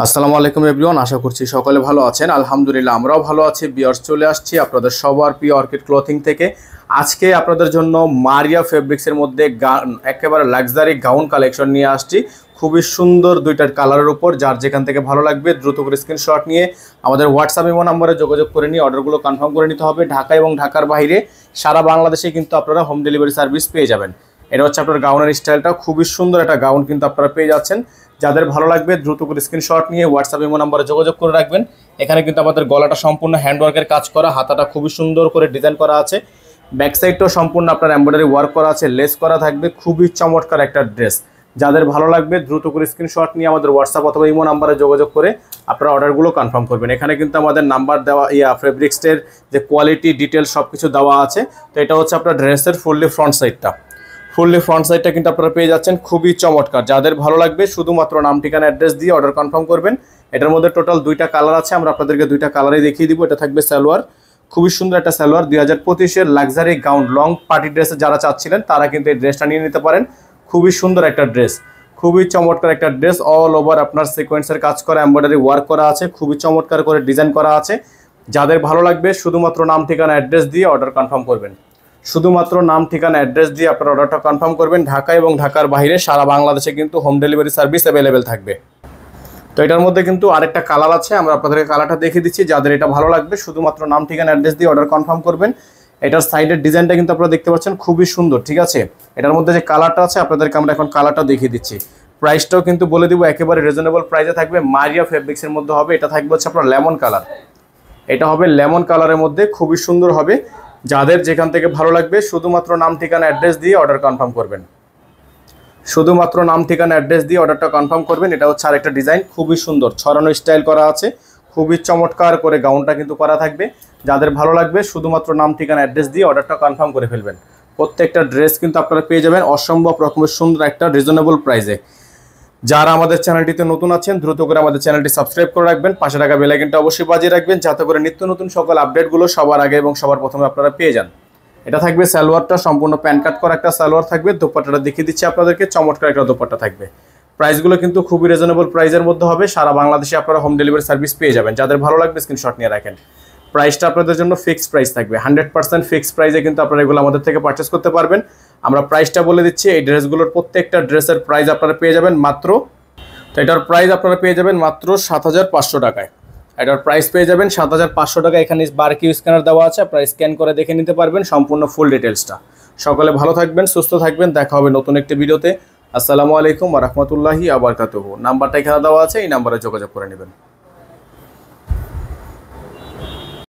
আসসালামু আলাইকুম এভরিওয়ান, আশা করছি সকলে ভালো আছেন। আলহামদুলিল্লাহ আমরাও ভালো আছি। বিয়ার্স, চলে আসছি আপনাদের সবার প্রিয় অর্কিড ক্লথিং থেকে। আজকে আপনাদের জন্য মারিয়া ফেব্রিক্সের মধ্যে একেবারে লাক্সারি গাউন কালেকশন নিয়ে আসছি। খুবই সুন্দর দুইটার কালারের উপর, যার যেখান থেকে ভালো লাগবে দ্রুত করে স্ক্রিনশট নিয়ে আমাদের হোয়াটসঅ্যাপ ইমো নম্বরে যোগাযোগ করে নিয়ে অর্ডারগুলো কনফার্ম করে নিতে হবে। ঢাকা এবং ঢাকার বাইরে সারা বাংলাদেশে কিন্তু আপনারা হোম ডেলিভারি সার্ভিস পেয়ে যাবেন। এটা হচ্ছে আপনার গাউনের স্টাইলটা, খুবই সুন্দর একটা গাউন কিন্তু আপনারা পেয়ে যাচ্ছেন। যাদের ভালো লাগবে দ্রুত করে স্ক্রিনশট নিয়ে হোয়াটসঅ্যাপ ইমো নম্বরে যোগাযোগ করে রাখবেন। এখানে কিন্তু আমাদের গলাটা সম্পূর্ণ হ্যান্ডওয়ার্কের কাজ করা, হাতাটা খুবই সুন্দর করে ডিজাইন করা আছে, ব্যাক সাইডটাও সম্পূর্ণ আপনার এমব্রয়ডারি ওয়ার্ক করা আছে, লেস করা থাকবে। খুবই চমৎকার একটা ড্রেস। যাদের ভালো লাগবে দ্রুত করে স্ক্রিনশট নিয়ে আমাদের হোয়াটসঅ্যাপ অথবা ইমো নম্বরে যোগাযোগ করে আপনারা অর্ডারগুলো কনফার্ম করবেন। এখানে কিন্তু আমাদের নাম্বার দেওয়া, ফেব্রিক্সের যে কোয়ালিটি ডিটেলস সব কিছু দেওয়া আছে। তো এটা হচ্ছে আপনার ড্রেসের ফুললি ফ্রন্ট সাইডটা কিন্তু আপনারা পেয়ে যাচ্ছেন। খুবই চমৎকার। যাদের ভালো লাগবে শুধুমাত্র নাম, ঠিকানা, অ্যাড্রেস দিয়ে অর্ডার কনফার্ম করবেন। এটার মধ্যে টোটাল দুইটা কালার আছে, আমরা আপনাদেরকে দুইটা কালারই দেখিয়ে দিব। এটা থাকবে সালোয়ার, খুবই সুন্দর একটা সালোয়ার। 2025-এর লাক্সারি গাউন লং পার্টি ড্রেসে যারা চাচ্ছিলেন তারা কিন্তু এই ড্রেসটা নিয়ে নিতে পারেন। খুবই সুন্দর একটা ড্রেস, খুবই চমৎকার একটা ড্রেস। অল ওভার আপনার সিকোয়েন্সের কাজ করা, এমব্রয়ডারি ওয়ার্ক করা আছে, খুবই চমৎকার করে ডিজাইন করা আছে। যাদের ভালো লাগবে শুধুমাত্র নাম, ঠিকানা, অ্যাড্রেস দিয়ে অর্ডার কনফার্ম করবেন। শুধুমাত্র নাম, ঠিকানা, অ্যাড্রেস দিয়ে আপনার অর্ডারটা কনফার্ম করবেন। ঢাকা এবং ঢাকার বাইরে সারা বাংলাদেশে কিন্তু হোম ডেলিভারি সার্ভিস অ্যাভেলেবেল থাকবে। তো এটার মধ্যে কিন্তু আরেকটা কালার আছে, আমরা আপনাদেরকে কালারটা দেখিয়ে দিচ্ছি। যাদের এটা ভালো লাগবে শুধুমাত্র নাম, ঠিকানা, অ্যাড্রেস দিয়ে অর্ডার কনফার্ম করবেন। এটার সাইডের ডিজাইনটা কিন্তু আপনারা দেখতে পাচ্ছেন, খুবই সুন্দর। ঠিক আছে, এটার মধ্যে যে কালারটা আছে আপনাদেরকে আমরা এখন কালারটা দেখিয়ে দিচ্ছি। প্রাইসটাও কিন্তু বলে দিব, একেবারে রিজনেবল প্রাইসে থাকবে। মারিয়া ফেব্রিক্সের মধ্যে হবে। এটা থাকবে হচ্ছে আপনার লেমন কালার। এটা হবে লেমন কালারের মধ্যে, খুবই সুন্দর হবে। যাদের যেখান থেকে ভালো লাগবে শুধুমাত্র নাম, ঠিকানা, অ্যাড্রেস দিয়ে অর্ডার কনফার্ম করবেন। শুধুমাত্র নাম, ঠিকানা, অ্যাড্রেস দিয়ে অর্ডারটা কনফার্ম করবেন। এটা হচ্ছে আরেকটা ডিজাইন, খুবই সুন্দর ছড়ানো স্টাইল করা আছে, খুবই চমৎকার করে গাউনটা কিন্তু করা থাকবে। যাদের ভালো লাগবে শুধুমাত্র নাম, ঠিকানা, অ্যাড্রেস দিয়ে অর্ডারটা কনফার্ম করে ফেলবেন। প্রত্যেকটা ড্রেস কিন্তু আপনারা পেয়ে যাবেন অসম্ভব রকমের সুন্দর একটা রিজনেবল প্রাইসে। যারা আমাদের চ্যানেলটিতে নতুন আছেন দ্রুত করে আমাদের চ্যানেলটি সাবস্ক্রাইব করে রাখবেন, পাশে থাকা বেল আইকনটা অবশ্যই বাজিয়ে রাখবেন, যাতে করে নিত্য নতুন সকল আপডেটগুলো সবার আগে এবং সবার প্রথমে আপনারা পেয়ে যান। এটা থাকবে সালোয়ারটা, সম্পূর্ণ প্যান্ট কাট করা একটা সালোয়ার থাকবে। দোপাট্টাটা দেখিয়ে দিচ্ছি আপনাদেরকে, চমৎকার একটা দোপাট্টা থাকবে। প্রাইসগুলো কিন্তু খুবই রিজনেবল প্রাইসের মধ্যে হবে। সারা বাংলাদেশে আপনারা হোম ডেলিভারি সার্ভিস পেয়ে যাবেন। যাদের ভালো লাগবে স্ক্রিনশট নিয়ে রাখেন। প্রাইসটা আপনাদের জন্য ফিক্সড প্রাইস থাকবে, 100% ফিক্সড প্রাইসে কিন্তু আপনারা এগুলো আমাদের থেকে পারচেস করতে পারবেন। আমরা প্রাইসটা বলে দিচ্ছি। এই ড্রেসগুলোর প্রত্যেকটা ড্রেসের প্রাইস আপনারা পেয়ে যাবেন মাত্র, তো এটার প্রাইস আপনারা পেয়ে যাবেন মাত্র 7,500 টাকায়। এটার প্রাইস পেয়ে যাবেন 7,500 টাকা। এখানে বারকিউ স্ক্যানার দেওয়া আছে, আপনারা স্ক্যান করে দেখে নিতে পারবেন সম্পূর্ণ ফুল ডিটেলসটা। সকলে ভালো থাকবেন, সুস্থ থাকবেন। দেখা হবে নতুন একটি ভিডিওতে। আসসালামু আলাইকুম ওয়া রাহমাতুল্লাহি ওয়া বারাকাতুহু। নাম্বারটা এখানে দেওয়া আছে, এই নাম্বারে যোগাযোগ করে নেবেন।